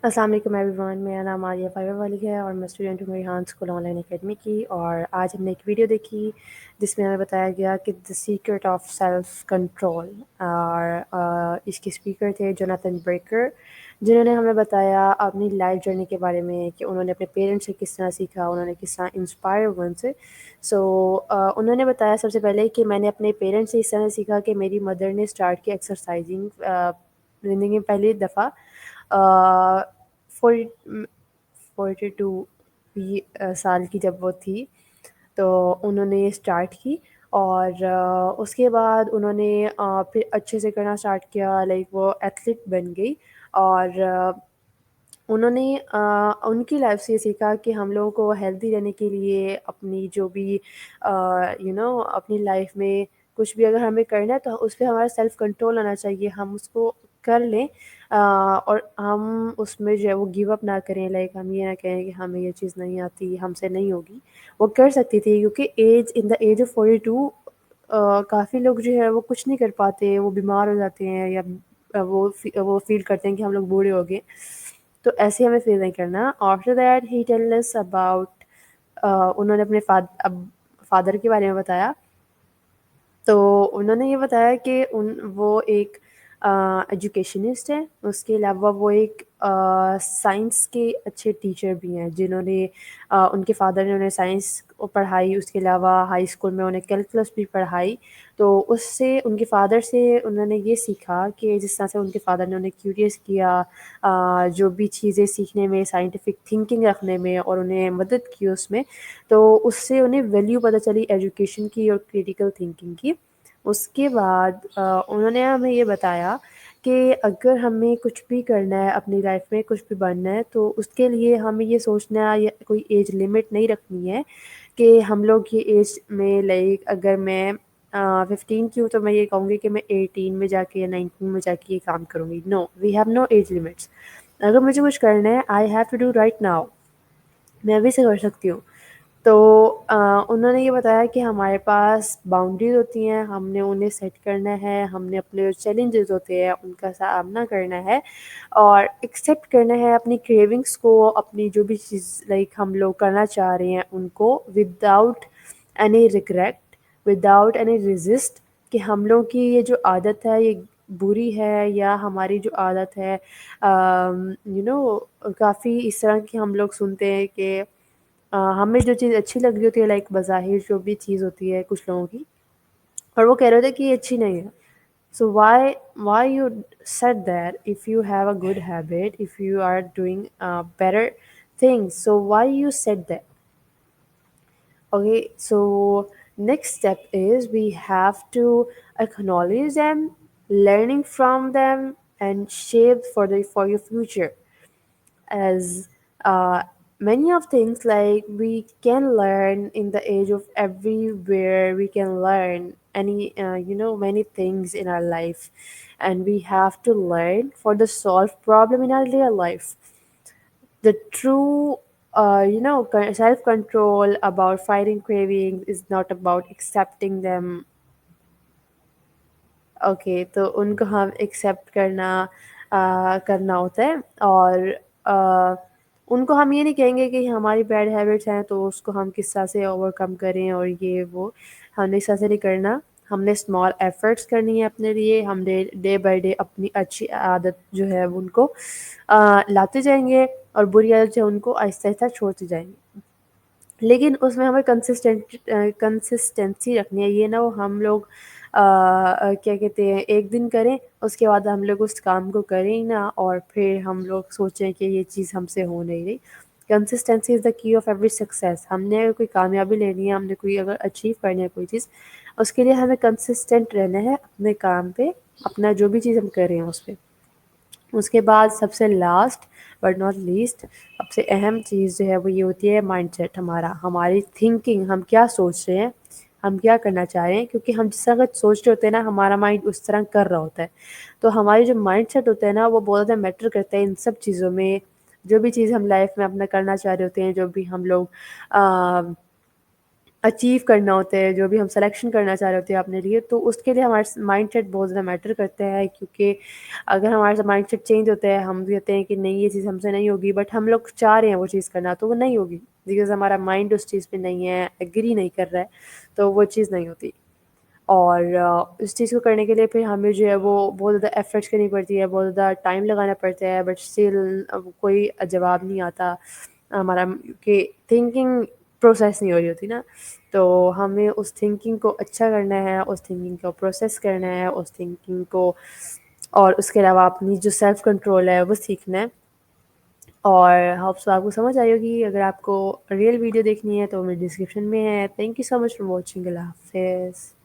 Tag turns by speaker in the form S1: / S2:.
S1: السلام علیکم every one, میرا نام عالیہ فائبہ والی ہے اور میں اسٹوڈنٹ ہوں Rehan school on line academy کی. اور آج ہم نے ایک ویڈیو دیکھی جس میں ہمیں بتایا گیا کہ دا سیکرٹ آف سیلف کنٹرول. اور اس کے اسپیکر تھے جوناتھن بریکر، جنہوں نے ہمیں بتایا اپنی لائف جرنی کے بارے میں کہ انہوں نے اپنے پیرنٹس سے کس طرح سیکھا، انہوں نے کس طرح انسپائر ہوئے ان سے. انہوں نے بتایا سب سے پہلے کہ میں نے اپنے پیرنٹس سے اس طرح سیکھا کہ میری مدر نے اسٹارٹ کی ایکسرسائزنگ زندگی میں پہلی دفعہ 42 سال کی جب وہ تھی تو انہوں نے اسٹارٹ کی. اور اس کے بعد انہوں نے پھر اچھے سے کرنا اسٹارٹ کیا، لائک وہ ایتھلیٹ بن گئی. اور انہوں نے ان کی لائف سے یہ سیکھا کہ ہم لوگوں کو ہیلدی رہنے کے لیے اپنی جو بھی اپنی لائف میں کچھ بھی اگر ہمیں کرنا ہے تو اس پہ ہمارا سیلف کنٹرول آنا چاہیے، ہم اس کو کر لیں. اور ہم اس میں جو ہے وہ گیو اپ نہ کریں، لائک ہم یہ نہ کہیں کہ ہمیں یہ چیز نہیں آتی، ہم سے نہیں ہوگی. وہ کر سکتی تھی کیونکہ ان دا ایج آف 42 کافی لوگ جو ہے وہ کچھ نہیں کر پاتے، وہ بیمار ہو جاتے ہیں یا وہ فیل کرتے ہیں کہ ہم لوگ بوڑھے ہو گئے. تو ایسے ہمیں فیل نہیں کرنا. After that he tell us about, انہوں نے اپنے فادر کے بارے میں بتایا. تو انہوں نے یہ بتایا کہ وہ ایک ایجوکیشنسٹ ہیں، اس کے علاوہ وہ ایک سائنس کے اچھے ٹیچر بھی ہیں، جنہوں نے ان کے فادر نے انہیں سائنس پڑھائی، اس کے علاوہ ہائی اسکول میں انہیں کیلکولس بھی پڑھائی. تو اس سے ان کے فادر سے انہوں نے یہ سیکھا کہ جس طرح سے ان کے فادر نے انہیں کیوریس کیا جو بھی چیزیں سیکھنے میں، سائنٹیفک تھنکنگ رکھنے میں، اور انہیں مدد کی اس میں. تو اس سے انہیں ویلیو پتہ چلی ایجوکیشن کی اور کریٹیکل تھنکنگ کی. اس کے بعد انہوں نے ہمیں یہ بتایا کہ اگر ہمیں کچھ بھی کرنا ہے اپنی لائف میں، کچھ بھی بننا ہے، تو اس کے لیے ہمیں یہ سوچنا ہے، کوئی ایج لمٹ نہیں رکھنی ہے کہ ہم لوگ یہ ایج میں، لائک اگر میں 15 کی ہوں تو میں یہ کہوں گی کہ میں 18 میں جا کے یا 19 میں جا کے یہ کام کروں گی. No, we have no age limits. اگر مجھے کچھ کرنا ہے I have to do right now, میں ابھی سے کر سکتی ہوں. تو انہوں نے یہ بتایا کہ ہمارے پاس باؤنڈریز ہوتی ہیں، ہم نے انہیں سیٹ کرنا ہے، ہم نے اپنے جو چیلنجز ہوتے ہیں ان کا سامنا کرنا ہے اور ایکسیپٹ کرنا ہے اپنی کریونگس کو، اپنی جو بھی چیز لائک ہم لوگ کرنا چاہ رہے ہیں ان کو without any regret, without any resist, کہ ہم لوگ کی یہ جو عادت ہے یہ بری ہے یا ہماری جو عادت ہے کافی اس طرح کی ہم لوگ سنتے ہیں کہ ہمیں جو چیز اچھی لگ رہی ہوتی ہے، لائک بظاہر جو بھی چیز ہوتی ہے کچھ لوگوں کی، اور وہ کہہ رہے تھے کہ یہ اچھی نہیں ہے. So why you said that if you have a good habit, if you are doing better things, so why you said that? Okay, so next step is we have to acknowledge them, learning from them, and shape for your future. As uh, many of things like we can learn in the age of everywhere, we can learn many things in our life, and we have to learn for the solve problem in our real life. The true self control about fighting cravings is not about accepting them. Okay, تو ان کو ہم accept کرنا ہوتا ہے. اور ان کو ہم یہ نہیں کہیں گے کہ ہماری بیڈ ہیبٹس ہیں تو اس کو ہم کس طرح سے اوور کم کریں اور یہ وہ، ہم نے اس طرح سے نہیں کرنا. ہم نے اسمال ایفرٹس کرنی ہے اپنے لیے، ہم ڈے بائی ڈے اپنی اچھی عادت جو ہے ان کو لاتے جائیں گے اور بری عادت جو ہے ان کو آہستہ آہستہ چھوڑتے جائیں گے. لیکن اس میں ہمیں کنسسٹنسی رکھنی ہے. یہ نہ ہو ہم لوگ کیا کہتے ہیں ایک دن کریں اس کے بعد ہم لوگ اس کام کو کریں ہی نہ اور پھر ہم لوگ سوچیں کہ یہ چیز ہم سے ہو نہیں رہی. کنسسٹنسی از دا کی آف ایوری سکسیس. ہم نے اگر کوئی کامیابی لینی ہے، ہم نے کوئی اگر اچیو کرنی ہے کوئی چیز، اس کے لیے ہمیں کنسسٹنٹ رہنا ہے اپنے کام پہ، اپنا جو بھی چیز ہم کر رہے ہیں اس پہ. اس کے بعد سب سے لاسٹ بٹ ناٹ لیسٹ، سب سے اہم چیز جو ہے وہ یہ ہوتی ہے مائنڈ سیٹ ہماری تھنکنگ. ہم کیا سوچ رہے ہیں، ہم کیا کرنا چاہ رہے ہیں، کیونکہ ہم جس طرح سوچ رہے ہوتے ہیں نا ہمارا مائنڈ اس طرح کر رہا ہوتا ہے. تو ہماری جو مائنڈ سیٹ ہوتا ہے نا وہ بہت زیادہ میٹر کرتا ہے ان سب چیزوں میں. جو بھی چیز ہم لائف میں اپنا کرنا چاہ رہے ہوتے ہیں، جو بھی ہم لوگ اچیو کرنا ہوتا ہے، جو بھی ہم سلیکشن کرنا چاہ رہے ہوتے ہیں اپنے لیے، تو اس کے لیے ہمارا مائنڈ سیٹ بہت زیادہ میٹر کرتا ہے. کیونکہ اگر ہمارا مائنڈ سیٹ چینج ہوتا ہے، ہم کہتے ہیں کہ نہیں یہ چیز ہم سے نہیں ہوگی، بٹ ہم لوگ چاہ رہے ہیں وہ چیز کرنا، تو وہ نہیں ہوگی بیکاز ہمارا مائنڈ اس چیز پہ نہیں ہے، ایگری نہیں کر رہا ہے، تو وہ چیز نہیں ہوتی. اور اس چیز کو کرنے کے لیے پھر ہمیں جو ہے وہ بہت زیادہ ایفرٹس کرنی پڑتی ہے، بہت زیادہ ٹائم لگانا پڑتا ہے، بٹ اسٹل کوئی جواب نہیں آتا ہمارا، کہ تھنکنگ پروسیس نہیں ہو رہی ہوتی نا. تو ہمیں اس تھنکنگ کو اچھا کرنا ہے، اس تھنکنگ کو پروسیس کرنا ہے، اس تھنکنگ کو، اور اس کے علاوہ اپنی جو سیلف کنٹرول ہے وہ سیکھنا ہے. اور ہوپس آپ کو سمجھ آئی ہوگی. اگر آپ کو ریئل ویڈیو دیکھنی ہے تو میری ڈسکرپشن میں ہے. Thank you so much for watching. اللہ حافظ.